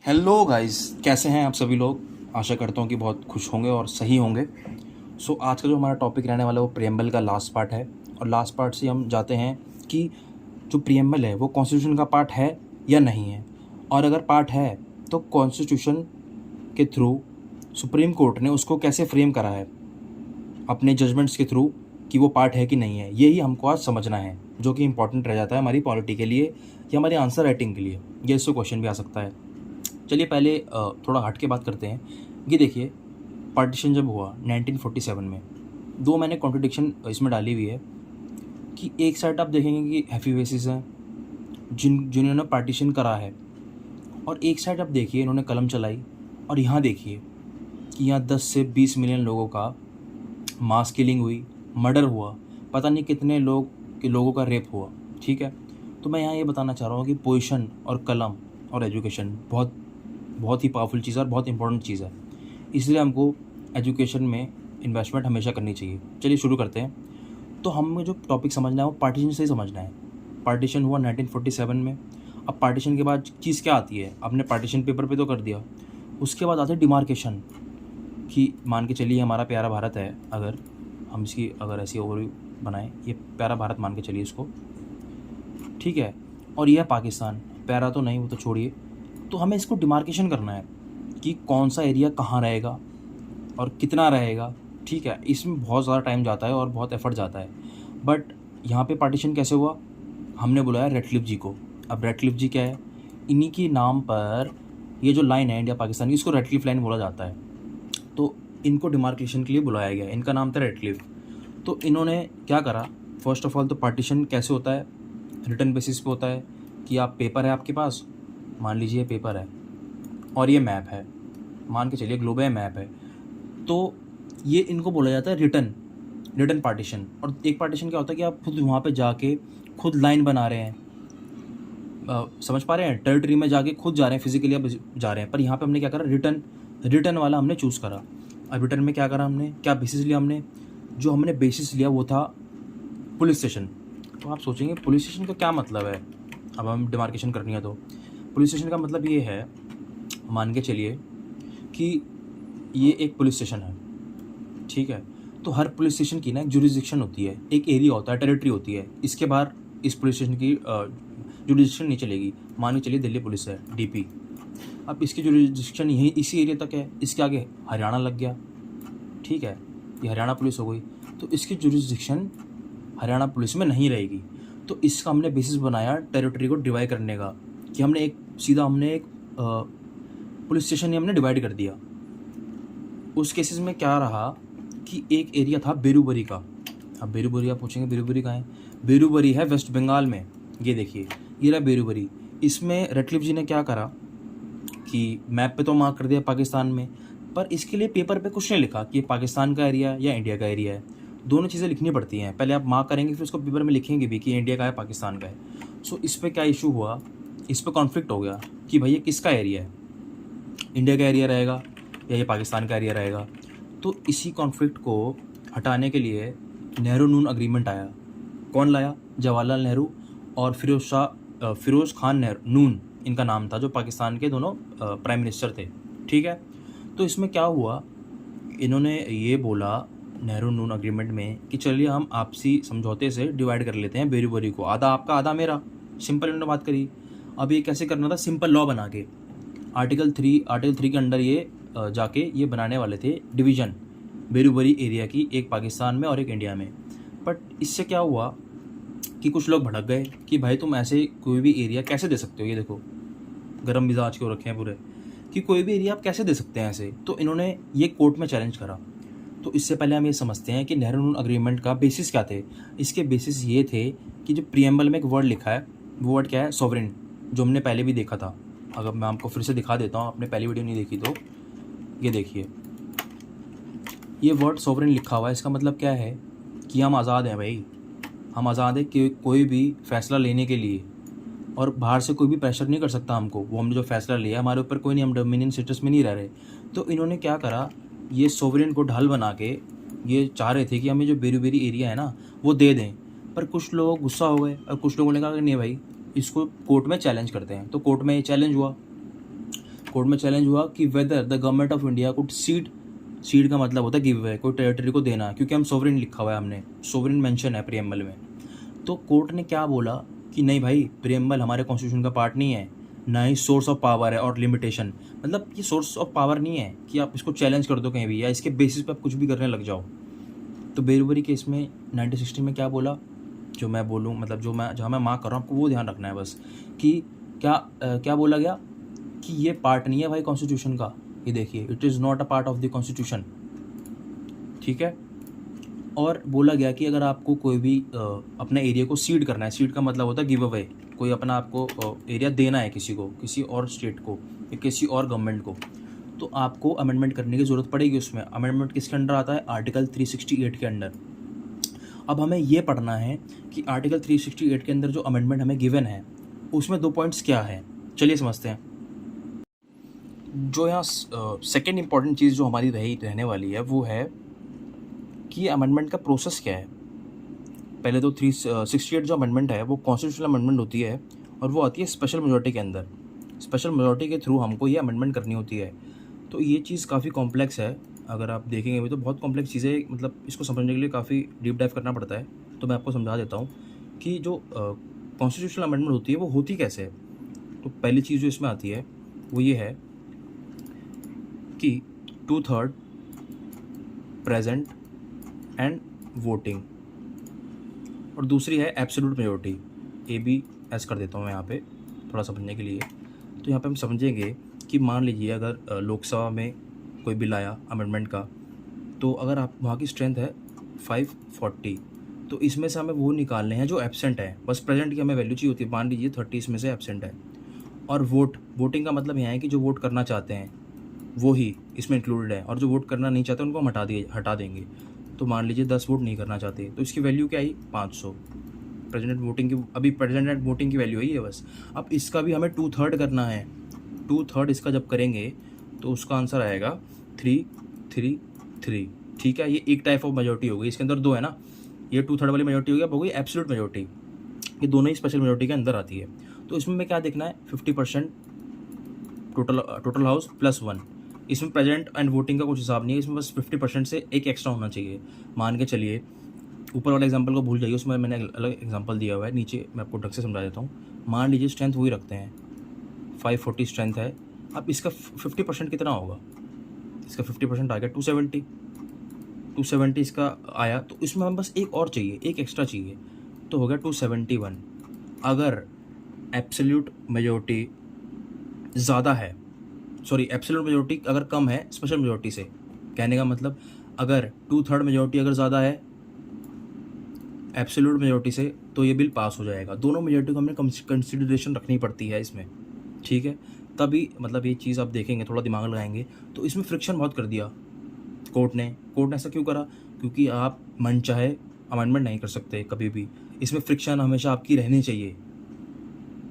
Hello guys, कैसे हैं आप सभी लोग। आशा करता हूँ कि बहुत खुश होंगे और सही होंगे। आज का जो हमारा टॉपिक रहने वाला है वो प्रियम्बल का लास्ट पार्ट है। और लास्ट पार्ट से हम जाते हैं कि जो प्रियम्बल है वो कॉन्स्टिट्यूशन का पार्ट है या नहीं है, और अगर पार्ट है तो कॉन्स्टिट्यूशन के थ्रू सुप्रीम कोर्ट ने उसको कैसे फ्रेम करा है अपने जजमेंट्स के थ्रू कि वो पार्ट है कि नहीं है। यही हमको आज समझना है, जो कि इंपॉर्टेंट रह जाता है हमारी पॉलिटी के लिए या हमारी आंसर राइटिंग के लिए। ये इससे क्वेश्चन भी आ सकता है। चलिए पहले थोड़ा हट के बात करते हैं। ये देखिए, पार्टीशन जब हुआ 1947 में, दो मैंने कॉन्ट्रडिक्शन इसमें डाली हुई है कि एक साइड आप देखेंगे कि हैफी वेसिस हैं जिन्होंने पार्टीशन करा है, और एक साइड आप देखिए इन्होंने कलम चलाई, और यहाँ देखिए कि यहाँ 10 से 20 मिलियन लोगों का मास किलिंग हुई, मर्डर हुआ, पता नहीं कितने लोगों का रेप हुआ। ठीक है, तो मैं यहाँ ये बताना चाह रहा हूँ कि पोजीशन और कलम और एजुकेशन बहुत बहुत ही पावरफुल चीज़ है और बहुत इंपॉर्टेंट चीज़ है। इसलिए हमको एजुकेशन में इन्वेस्टमेंट हमेशा करनी चाहिए। चलिए शुरू करते हैं। तो हमें जो टॉपिक समझना है वो पार्टीशन से ही समझना है। पार्टीशन हुआ 1947 में। अब पार्टीशन के बाद चीज़ क्या आती है, आपने पार्टीशन पेपर पे तो कर दिया, उसके बाद आते हैं डिमार्केशन। कि मान के चलिए हमारा प्यारा भारत है, अगर हम इसकी अगर ऐसी ओवरव्यू बनाएं, ये प्यारा भारत मान के चलिए इसको, ठीक है, और यह पाकिस्तान, प्यारा तो नहीं वो तो छोड़िए। तो हमें इसको डिमार्केशन करना है कि कौन सा एरिया कहाँ रहेगा और कितना रहेगा। ठीक है, इसमें बहुत ज़्यादा टाइम जाता है और बहुत एफर्ट जाता है। बट यहाँ पे पार्टीशन कैसे हुआ, हमने बुलाया रेडक्लिफ जी को। अब रेडक्लिफ जी क्या है, इन्हीं के नाम पर ये जो लाइन है इंडिया पाकिस्तान की, इसको रेडक्लिफ लाइन बोला जाता है। तो इनको डिमार्केशन के लिए बुलाया गया, इनका नाम था रेडक्लिफ। तो इन्होंने क्या करा, फर्स्ट ऑफ ऑल तो पार्टीशन कैसे होता है, रिटर्न बेसिस पे होता है कि आप पेपर है आपके पास, मान लीजिए पेपर है और ये मैप है, मान के चलिए ग्लोब है, मैप है, तो ये इनको बोला जाता है रिटर्न पार्टीशन। और एक पार्टीशन क्या होता है कि आप खुद वहाँ पे जाके खुद लाइन बना रहे हैं, समझ पा रहे हैं, टेरिटरी में जाके खुद जा रहे हैं, फिजिकली आप जा रहे हैं। पर यहाँ पे हमने क्या करा, रिटर्न वाला हमने चूज़ करा। अब रिटर्न में क्या करा हमने, क्या बेसिस लिया हमने, जो हमने बेसिस लिया वो था पुलिस स्टेशन। तो आप सोचेंगे पुलिस स्टेशन का क्या मतलब है, अब हम डिमार्केशन करनी है तो पुलिस स्टेशन का मतलब ये है, मान के चलिए कि ये एक पुलिस स्टेशन है, ठीक है, तो हर पुलिस स्टेशन की ना एक जुरिस्डिक्शन होती है, एक एरिया होता है, टेरिटरी होती है। इसके बाहर इस पुलिस स्टेशन की जुरिस्डिक्शन नहीं चलेगी। मान के चलिए दिल्ली पुलिस है, डीपी, अब इसकी जुरिस्डिक्शन यही इसी एरिया तक है, इसके आगे हरियाणा लग गया, ठीक है, ये हरियाणा पुलिस हो गई, तो इसकी जुरिस्डिक्शन हरियाणा पुलिस में नहीं रहेगी। तो इसका हमने बेसिस बनाया टेरिटरी को डिवाइड करने का, कि हमने एक पुलिस स्टेशन ही हमने डिवाइड कर दिया। उस केसेस में क्या रहा कि एक एरिया था बेरूबरी का। अब बेरूबरी आप पूछेंगे बेरूबरी कहाँ है, बेरूबरी है वेस्ट बंगाल में। ये देखिए, ये रहा बेरूबरी। इसमें रेडक्लिफ जी ने क्या करा कि मैप पे तो मार्क कर दिया पाकिस्तान में, पर इसके लिए पेपर पे कुछ नहीं लिखा कि ये पाकिस्तान का एरिया या इंडिया का एरिया है। दोनों चीज़ें लिखनी पड़ती हैं, पहले आप मार्क करेंगे फिर उसको पेपर में लिखेंगे भी कि इंडिया का है पाकिस्तान का है। इस पर क्या इशू हुआ, इस पर कॉन्फ्लिक्ट हो गया कि भाई ये किसका एरिया है, इंडिया का एरिया रहेगा या ये पाकिस्तान का एरिया रहेगा। तो इसी कॉन्फ्लिक्ट को हटाने के लिए नेहरू नून अग्रीमेंट आया। कौन लाया, जवाहरलाल नेहरू और फिरोज़ खान नून इनका नाम था, जो पाकिस्तान के दोनों प्राइम मिनिस्टर थे। ठीक है, तो इसमें क्या हुआ, इन्होंने ये बोला नेहरू नून अग्रीमेंट में कि चलिए हम आपसी समझौते से डिवाइड कर लेते हैं बेरूबरी को, आधा आपका आधा मेरा। सिंपल इन्होंने बात करी। अब ये कैसे करना था, सिंपल लॉ बना के आर्टिकल 3 के अंडर ये जाके ये बनाने वाले थे डिवीज़न बेरूबरी एरिया की, एक पाकिस्तान में और एक इंडिया में। बट इससे क्या हुआ कि कुछ लोग भड़क गए कि भाई तुम ऐसे कोई भी एरिया कैसे दे सकते हो, ये देखो गरम मिजाज के हो रखे हैं पूरे, कि कोई भी एरिया आप कैसे दे सकते हैं ऐसे। तो इन्होंने ये कोर्ट में चैलेंज करा। तो इससे पहले हम ये समझते हैं कि नेहरू नून अग्रीमेंट का बेसिस क्या थे। इसके बेसिस ये थे कि जो प्रियम्बल में एक वर्ड लिखा है, वो वर्ड क्या है, सॉवरेन, जो हमने पहले भी देखा था। अगर मैं आपको फिर से दिखा देता हूँ, आपने पहली वीडियो नहीं देखी तो ये देखिए, ये वर्ड सॉवरेन लिखा हुआ है। इसका मतलब क्या है कि हम आज़ाद हैं भाई, हम आज़ाद हैं कि कोई भी फैसला लेने के लिए, और बाहर से कोई भी प्रेशर नहीं कर सकता हमको। वो हमने जो फैसला लिया हमारे ऊपर कोई नहीं, हम डोमिनियन स्टेटस में नहीं रह रहे। तो इन्होंने क्या करा, ये सोवरेन को ढाल बना के ये चाह रहे थे कि हमें जो बेरूबेरी एरिया है ना वो दे दें। पर कुछ लोग गुस्सा हो गए और कुछ लोगों ने कहा कि नहीं भाई, इसको कोर्ट में चैलेंज करते हैं। तो कोर्ट में ये चैलेंज हुआ। कोर्ट में चैलेंज हुआ कि whether the government of India could seed का मतलब होता है गिव अवे, कोई टेरिटरी को देना, क्योंकि हम सोवरेन लिखा हुआ है, हमने सोवरेन मेंशन है प्रियम्बल में। तो कोर्ट ने क्या बोला कि नहीं भाई, प्रियम्बल हमारे कॉन्स्टिट्यूशन का पार्ट नहीं है, ना ही सोर्स ऑफ पावर है और लिमिटेशन। मतलब ये सोर्स ऑफ पावर नहीं है कि आप इसको चैलेंज कर दो कहीं भी या इसके बेसिस पे आप कुछ भी करने लग जाओ। तो बेरुबरी केस में 1960 में क्या बोला, जो मैं बोलूँ, मतलब जहाँ मैं मार्क कर रहा हूँ आपको वो ध्यान रखना है बस, कि क्या बोला गया कि ये पार्ट नहीं है भाई कॉन्स्टिट्यूशन का, ये देखिए, it is not a part of the constitution, ठीक है। और बोला गया कि अगर आपको कोई भी अपने एरिया को सीड करना है, सीड का मतलब होता है गिव अवे, कोई अपना आपको एरिया देना है किसी को, किसी और स्टेट को या किसी और गवर्नमेंट को, तो आपको अमेंडमेंट करने की ज़रूरत पड़ेगी। उसमें अमेंडमेंट किसके अंडर आता है, आर्टिकल 368 के अंडर। अब हमें ये पढ़ना है कि आर्टिकल 368 के अंदर जो अमेंडमेंट हमें गिवन है उसमें 2 पॉइंट्स क्या है, चलिए समझते हैं। जो यहाँ सेकेंड इम्पॉर्टेंट चीज़ जो हमारी रहने वाली है वो है कि अमेंडमेंट का प्रोसेस क्या है। पहले तो 368 जो अमेंडमेंट है वो कॉन्स्टिट्यूशनल अमेंडमेंट होती है और वो आती है स्पेशल मेजॉरिटी के अंदर। स्पेशल मेजॉरिटी के थ्रू हमको ये अमेंडमेंट करनी होती है। तो ये चीज़ काफ़ी कॉम्प्लेक्स है, अगर आप देखेंगे भी तो बहुत कॉम्प्लेक्स चीज़ें, मतलब इसको समझने के लिए काफ़ी डीप डाइव करना पड़ता है। तो मैं आपको समझा देता हूँ कि जो कॉन्स्टिट्यूशनल अमेंडमेंट होती है वो होती कैसे है। तो पहली चीज़ जो इसमें आती है वो ये है कि 2/3 प्रेजेंट एंड वोटिंग, और दूसरी है एब्सोल्यूट मेजॉरिटी। ABS कर देता हूँ मैं यहाँ पे थोड़ा समझने के लिए। तो यहाँ पे हम समझेंगे कि मान लीजिए अगर लोकसभा में कोई बिल आया अमेंडमेंट का, तो अगर आप वहाँ की स्ट्रेंथ है 540, तो इसमें से हमें वो निकालने हैं जो एब्सेंट है, बस प्रेजेंट की हमें वैल्यू चाहिए होती है। मान लीजिए 30 इसमें से एब्सेंट है। और वोटिंग का मतलब यहाँ है कि जो वोट करना चाहते हैं वो ही इसमें इंक्लूडेड है, और जो वोट करना नहीं चाहते उनको हम हटा देंगे। तो मान लीजिए 10 वोट नहीं करना चाहते, तो इसकी वैल्यू क्या आई, 500। प्रेजेंट वोटिंग की, अभी प्रेजेंट वोटिंग की वैल्यू यही है बस। अब इसका भी हमें 2/3 करना है। 2/3 इसका जब करेंगे तो उसका आंसर आएगा 333, ठीक है। ये एक टाइप ऑफ मेजॉरिटी हो गई, इसके अंदर दो है ना, ये 2/3 वाली मेजॉरिटी हो गई, अब हो गई एब्सोल्यूट मेजॉरिटी। ये दोनों ही स्पेशल मेजॉरिटी के अंदर आती है। तो इसमें हमें क्या देखना है, 50% टोटल हाउस प्लस 1। इसमें प्रेजेंट एंड वोटिंग का कुछ हिसाब नहीं है, इसमें बस 50% से एक एक्स्ट्रा होना चाहिए। मान के चलिए, ऊपर वाले एग्जांपल को भूल जाइए, उसमें मैंने अलग एग्जांपल दिया हुआ है, नीचे मैं आपको ढंग से समझा देता हूँ। मान लीजिए स्ट्रेंथ वही रखते हैं, 540 स्ट्रेंथ है। अब इसका 50% कितना होगा, इसका 50% आ गया 270 इसका आया। तो इसमें हम बस एक और चाहिए, एक एक्स्ट्रा चाहिए, तो हो गया 271। अगर एब्सोल्यूट मेजॉरिटी ज़्यादा है, सॉरी एब्सोल्यूट मेजॉरिटी अगर कम है स्पेशल मेजॉरिटी से, कहने का मतलब अगर 2/3 मेजॉरिटी अगर ज़्यादा है एब्सोल्यूट मेजॉरिटी से, तो ये बिल पास हो जाएगा। दोनों मेजॉरिटी को हमने कंसिडरेशन रखनी पड़ती है इसमें, ठीक है। तभी मतलब ये चीज़ आप देखेंगे, थोड़ा दिमाग लगाएंगे तो इसमें फ्रिक्शन बहुत कर दिया कोर्ट ने ऐसा क्यों करा, क्योंकि आप मन चाहे अमेंडमेंट नहीं कर सकते कभी भी। इसमें फ्रिक्शन हमेशा आपकी रहनी चाहिए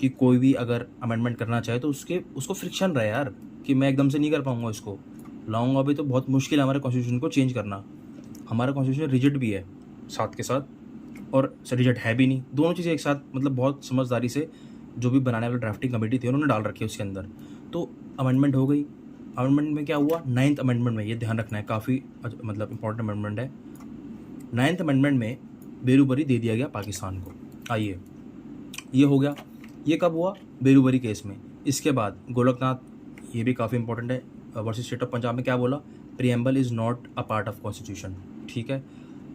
कि कोई भी अगर अमेंडमेंट करना चाहे तो उसको फ्रिक्शन रहे यार, कि मैं एकदम से नहीं कर पाऊँगा, इसको लाऊंगा अभी तो बहुत मुश्किल है हमारे कॉन्स्टिट्यूशन को चेंज करना। हमारा कॉन्स्टिट्यूशन रिजिड भी है साथ के साथ, और रिजिड है भी नहीं, दोनों चीज़ें एक साथ, मतलब बहुत समझदारी से जो भी बनाने वाली ड्राफ्टिंग कमेटी थी उन्होंने डाल रखी है उसके अंदर। तो अमेंडमेंट हो गई। अमेंडमेंट में क्या हुआ, 9th अमेंडमेंट में, ये ध्यान रखना है, काफ़ी मतलब इंपॉर्टेंट अमेंडमेंट है। 9th अमेंडमेंट में बेरूबरी दे दिया गया पाकिस्तान को। आइए, ये हो गया। ये कब हुआ, बेरूबरी केस में। इसके बाद गोलकनाथ, ये भी काफ़ी इंपॉर्टेंट है, वर्सेस स्टेट ऑफ पंजाब में क्या बोला, preamble is not a part of constitution, ठीक है।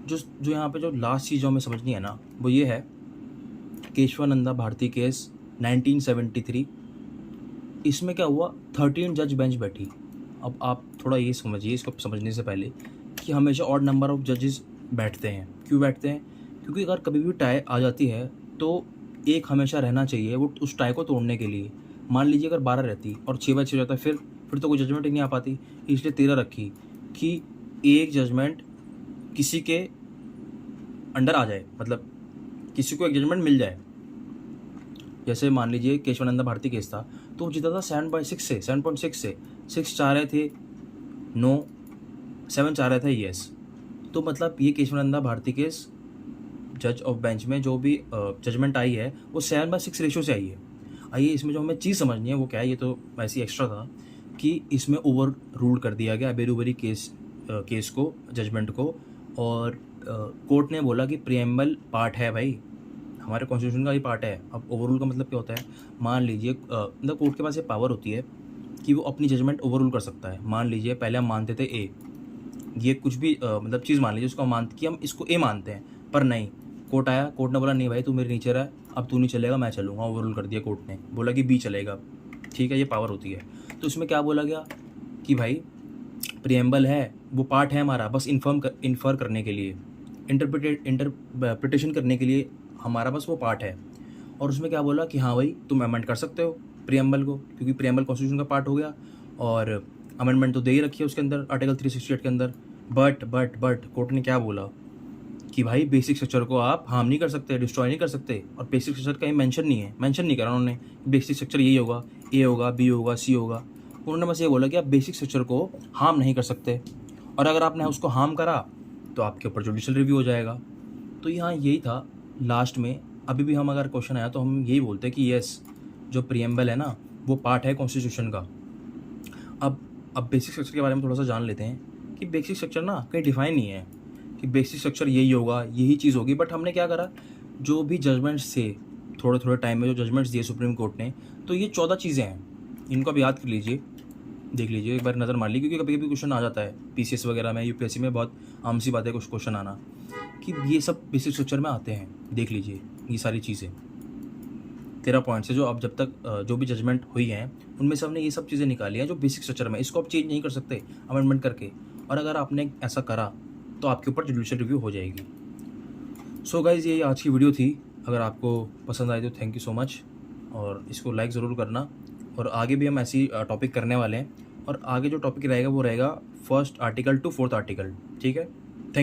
जो यहाँ पे जो लास्ट चीज़ जो हमें समझनी है ना, वो ये है, केशवानंदा भारती केस 1973। इसमें क्या हुआ, 13 जज बेंच बैठी। अब आप थोड़ा ये समझिए इसको समझने से पहले कि हमेशा ऑड नंबर ऑफ जजेस बैठते हैं। क्यों बैठते हैं, क्योंकि अगर कभी भी टाई आ जाती है तो एक हमेशा रहना चाहिए वो उस टाई को तोड़ने के लिए। मान लीजिए अगर 12 रहती और 6/6 हो जाता, फिर तो कोई जजमेंट ही नहीं आ पाती, इसलिए 13 रखी कि एक जजमेंट किसी के अंडर आ जाए, मतलब किसी को एक जजमेंट मिल जाए। जैसे मान लीजिए केशवानंदा भारती केस था तो वो जीता था 7.6 से 6 चाह रहे थे नो, 7 चाह रहे थे येस। तो मतलब ये केशवानंदा भारती केस जज ऑफ बेंच में जो भी जजमेंट आई है वो 7/6 रेशो से आई है। आइए इसमें जो हमें चीज़ समझनी है वो क्या है, ये तो वैसे ही एक्स्ट्रा था कि इसमें ओवर रूल कर दिया गया बेरूबरी केस को, जजमेंट को, और कोर्ट ने बोला कि प्रियम्बल पार्ट है भाई, हमारे कॉन्स्टिट्यूशन का ही पार्ट है। अब ओवररूल का मतलब क्या होता है, मान लीजिए मतलब कोर्ट के पास ये पावर होती है कि वो अपनी जजमेंट ओवररूल कर सकता है। मान लीजिए पहले हम मानते थे ए, ये कुछ भी मतलब चीज़ मान लीजिए उसको हम इसको ए मानते हैं, पर नहीं, कोर्ट आया, कोर्ट ने बोला नहीं भाई तू मेरे नीचे रहा, अब तू नहीं चलेगा मैं चलूँगा, ओवररूल कर दिया कोर्ट ने, बोला कि बी चलेगा। ठीक है, ये पावर होती है। तो इसमें क्या बोला गया कि भाई प्रियम्बल है वो पार्ट है हमारा, बस इन्फर करने के लिए, इंटरप्रिटेशन करने के लिए हमारा बस वो पार्ट है। और उसमें क्या बोला कि हाँ भाई तुम अमेंड कर सकते हो प्रियम्बल को, क्योंकि प्रियम्बल कॉन्स्टिट्यूशन का पार्ट हो गया और अमेंडमेंट तो दे ही रखी है उसके अंदर आर्टिकल 368 के अंदर। बट कोर्ट ने क्या बोला कि भाई बेसिक स्ट्रक्चर को आप हार्म नहीं कर सकते, डिस्ट्रॉय नहीं कर सकते, और बेसिक स्ट्रक्चर कहीं मेंशन नहीं करा उन्होंने, बेसिक स्ट्रक्चर यही होगा, ए होगा, बी होगा, सी होगा। उन्होंने बस ये बोला कि आप बेसिक स्ट्रक्चर को हार्म नहीं कर सकते, और अगर आपने उसको हार्म करा तो आपके ऊपर जुडिशियल रिव्यू हो जाएगा। तो यहाँ यही था लास्ट में। अभी भी हम अगर क्वेश्चन आया तो हम यही बोलते हैं कि येस, जो प्रियम्बल है ना वो पार्ट है कॉन्स्टिट्यूशन का। अब बेसिक स्ट्रक्चर के बारे में थोड़ा सा जान लेते हैं कि बेसिक स्ट्रक्चर ना कहीं डिफाइन नहीं है कि बेसिक स्ट्रक्चर यही होगा, यही चीज़ होगी। बट हमने क्या करा, जो भी जजमेंट्स थे थोड़े टाइम में, जो जजमेंट्स दिए सुप्रीम कोर्ट ने, तो ये 14 चीज़ें हैं, इनको अब याद कर लीजिए, देख लीजिए, एक बार नज़र मार लीजिए, क्योंकि कभी कभी क्वेश्चन आ जाता है पीसीएस वगैरह में, यूपीएससी में बहुत आम सी बात है कुछ क्वेश्चन आना कि ये सब बेसिक स्ट्रक्चर में आते हैं। देख लीजिए ये सारी चीज़ें 13 पॉइंट्स है जो अब जब तक जो भी जजमेंट हुई हैं उनमें से हमने ये सब चीज़ें निकाली हैं जो बेसिक स्ट्रक्चर में, इसको आप चेंज नहीं कर सकते अमेंडमेंट करके, और अगर आपने ऐसा करा तो आपके ऊपर जुडिशियल रिव्यू हो जाएगी। सो गाइज़ ये आज की वीडियो थी, अगर आपको पसंद आई तो थैंक यू सो मच, और इसको लाइक ज़रूर करना। और आगे भी हम ऐसी टॉपिक करने वाले हैं, और आगे जो टॉपिक रहेगा वो रहेगा first article to fourth article, ठीक है।